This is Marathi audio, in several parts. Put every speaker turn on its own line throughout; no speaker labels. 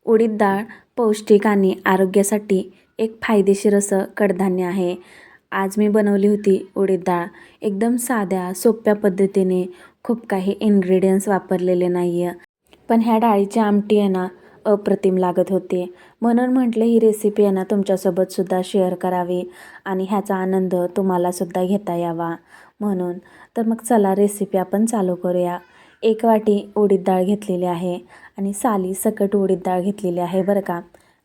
उडीद डाळ पौष्टिक आणि आरोग्यासाठी एक फायदेशीर असं कडधान्य आहे. आज मी बनवली होती उडीद डाळ. एकदम साध्या, सोप्या पद्धतीने, खूप काही इन्ग्रेडियंट्स वापरलेले नाही आहे. पण ह्या डाळीची आमटी आहे ना, अप्रतिम लागत होती. म्हणून म्हटलं ही रेसिपी आहे ना तुमच्यासोबतसुद्धा शेअर करावी आणि ह्याचा आनंद तुम्हालासुद्धा घेता यावा म्हणून. तर मग चला रेसिपी आपण चालू करूया. 1 वाटी उडीद डाळ घेतलेली आहे आणि सालीसकट उडीद डाळ घेतलेली आहे बरं का.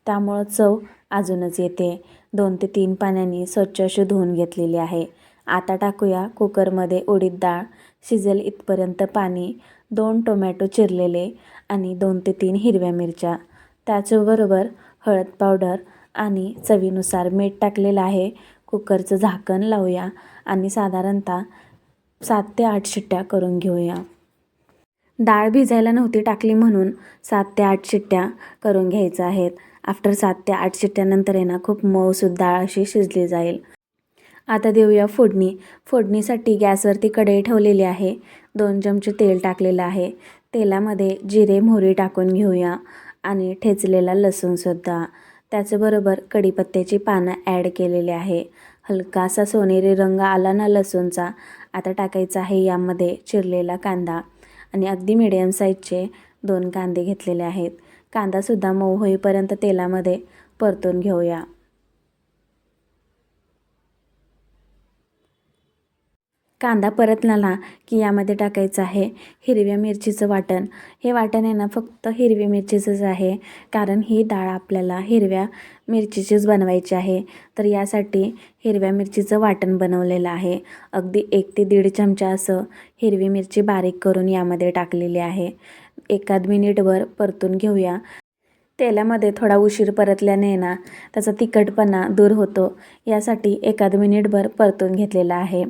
त्यामुळं चव अजूनच येते. 2 ते 3 पाण्याने स्वच्छ अशी धुवून घेतलेली आहे. आता टाकूया कुकरमध्ये उडीद डाळ. शिजेल इथपर्यंत पाणी, 2 टोमॅटो चिरलेले आणि 2 ते 3 हिरव्या मिरच्या. त्याच्याबरोबर हळद पावडर आणि चवीनुसार मीठ टाकलेलं आहे. कुकरचं झाकण लावूया आणि साधारणतः 7 ते 8 शिट्ट्या करून घेऊया. डाळ भिजायला नव्हती टाकली म्हणून 7 ते 8 शिट्ट्या करून घ्यायच्या आहेत. आफ्टर 7 ते 8 शिट्ट्यानंतर आहे ना खूप मऊसूत डाळ अशी शिजली जाईल. आता देऊया फोडणी. फोडणीसाठी गॅसवरती कढई ठेवलेली आहे. 2 चमचे तेल टाकलेलं आहे. तेलामध्ये जिरे मोहरी टाकून घेऊया आणि ठेचलेला लसूणसुद्धा. त्याच्याबरोबर कढीपत्त्याची पानं ॲड केलेली आहे. हलकासा सोनेरी रंग आला ना लसूणचा, आता टाकायचा आहे यामध्ये चिरलेला कांदा आणि अगदी मिडियम साईजचे 2 कांदे घेतलेले आहेत. कांदासुद्धा मऊ होईपर्यंत तेलामध्ये परतून घेऊया. कांदा परतला ना की यामध्ये टाकायचं आहे हिरव्या मिरचीचं वाटण. हे वाटण आहे ना फक्त हिरवी मिरचीचंच आहे, कारण ही डाळ आपल्याला हिरव्या मिरचीचीच बनवायची आहे. तर यासाठी हिरव्या मिरचीचं वाटण बनवलेलं आहे. अगदी 1 ते 1.5 चमचा असं हिरवी मिरची बारीक करून यामध्ये टाकलेली आहे. एखाद मिनिटभर परतून घेऊया. तेलामध्ये थोडा उशीर परतल्याने ना त्याचा तिखटपणा दूर होतो, यासाठी एखाद मिनिटभर परतून घेतलेला आहे.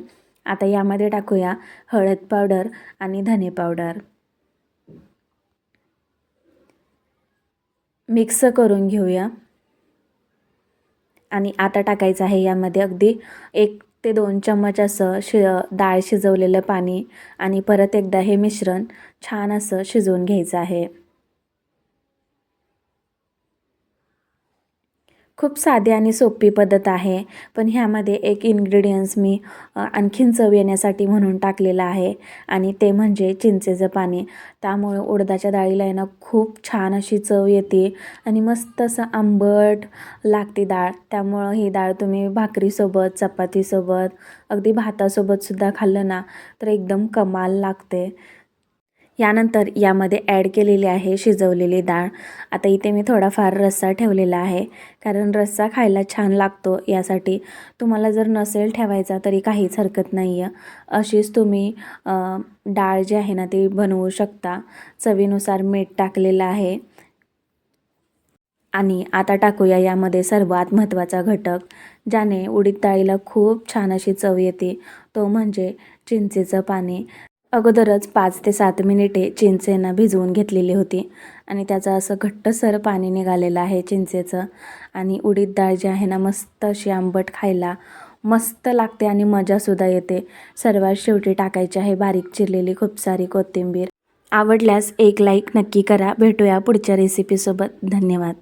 आता यामध्ये टाकूया हळद पावडर आणि धने पावडर. मिक्स करून घेऊया आणि आता टाकायचं आहे यामध्ये अगदी 1 ते 2 चम्मच असं डाळ शिजवलेलं पाणी आणि परत एकदा हे मिश्रण छान असं शिजवून घ्यायचं आहे. खूप साधी आणि सोपी पद्धत आहे, पण ह्यामध्ये एक इन्ग्रेडियंट्स मी आणखीन चव येण्यासाठी म्हणून टाकलेलं आहे आणि ते म्हणजे चिंचेचं पाणी. त्यामुळे उडदाच्या डाळीला आहे ना खूप छान अशी चव येते आणि मस्त असं आंबट लागते डाळ. त्यामुळं ही डाळ तुम्ही भाकरीसोबत, चपातीसोबत, अगदी भातासोबतसुद्धा खाल्लं ना तर एकदम कमाल लागते. यानंतर यामध्ये ॲड केलेली आहे शिजवलेली डाळ. आता इथे मी थोडाफार रस्सा ठेवलेला आहे, कारण रस्सा खायला छान लागतो. यासाठी तुम्हाला जर नसेल ठेवायचा तरी काहीच हरकत नाही आहे. अशीच तुम्ही डाळ जी आहे ना ती बनवू शकता. चवीनुसार मीठ टाकलेलं आहे आणि आता टाकूया यामध्ये सर्वात महत्त्वाचा घटक, ज्याने उडीद डाळीला खूप छान अशी चव येते, तो म्हणजे चिंचेचं पाणी. अगोदरच 5 ते 7 मिनिटे चिंचेना भिजवून घेतलेली होती आणि त्याचं असं घट्टसर पाणी निघालेलं आहे चिंचेचं. आणि उडीद डाळ जी आहे ना मस्त अशी आंबट खायला मस्त लागते आणि मजासुद्धा येते. सर्वात शेवटी टाकायची आहे बारीक चिरलेली खूप सारी कोथिंबीर. आवडल्यास एक लाईक नक्की करा. भेटूया पुढच्या रेसिपीसोबत. धन्यवाद.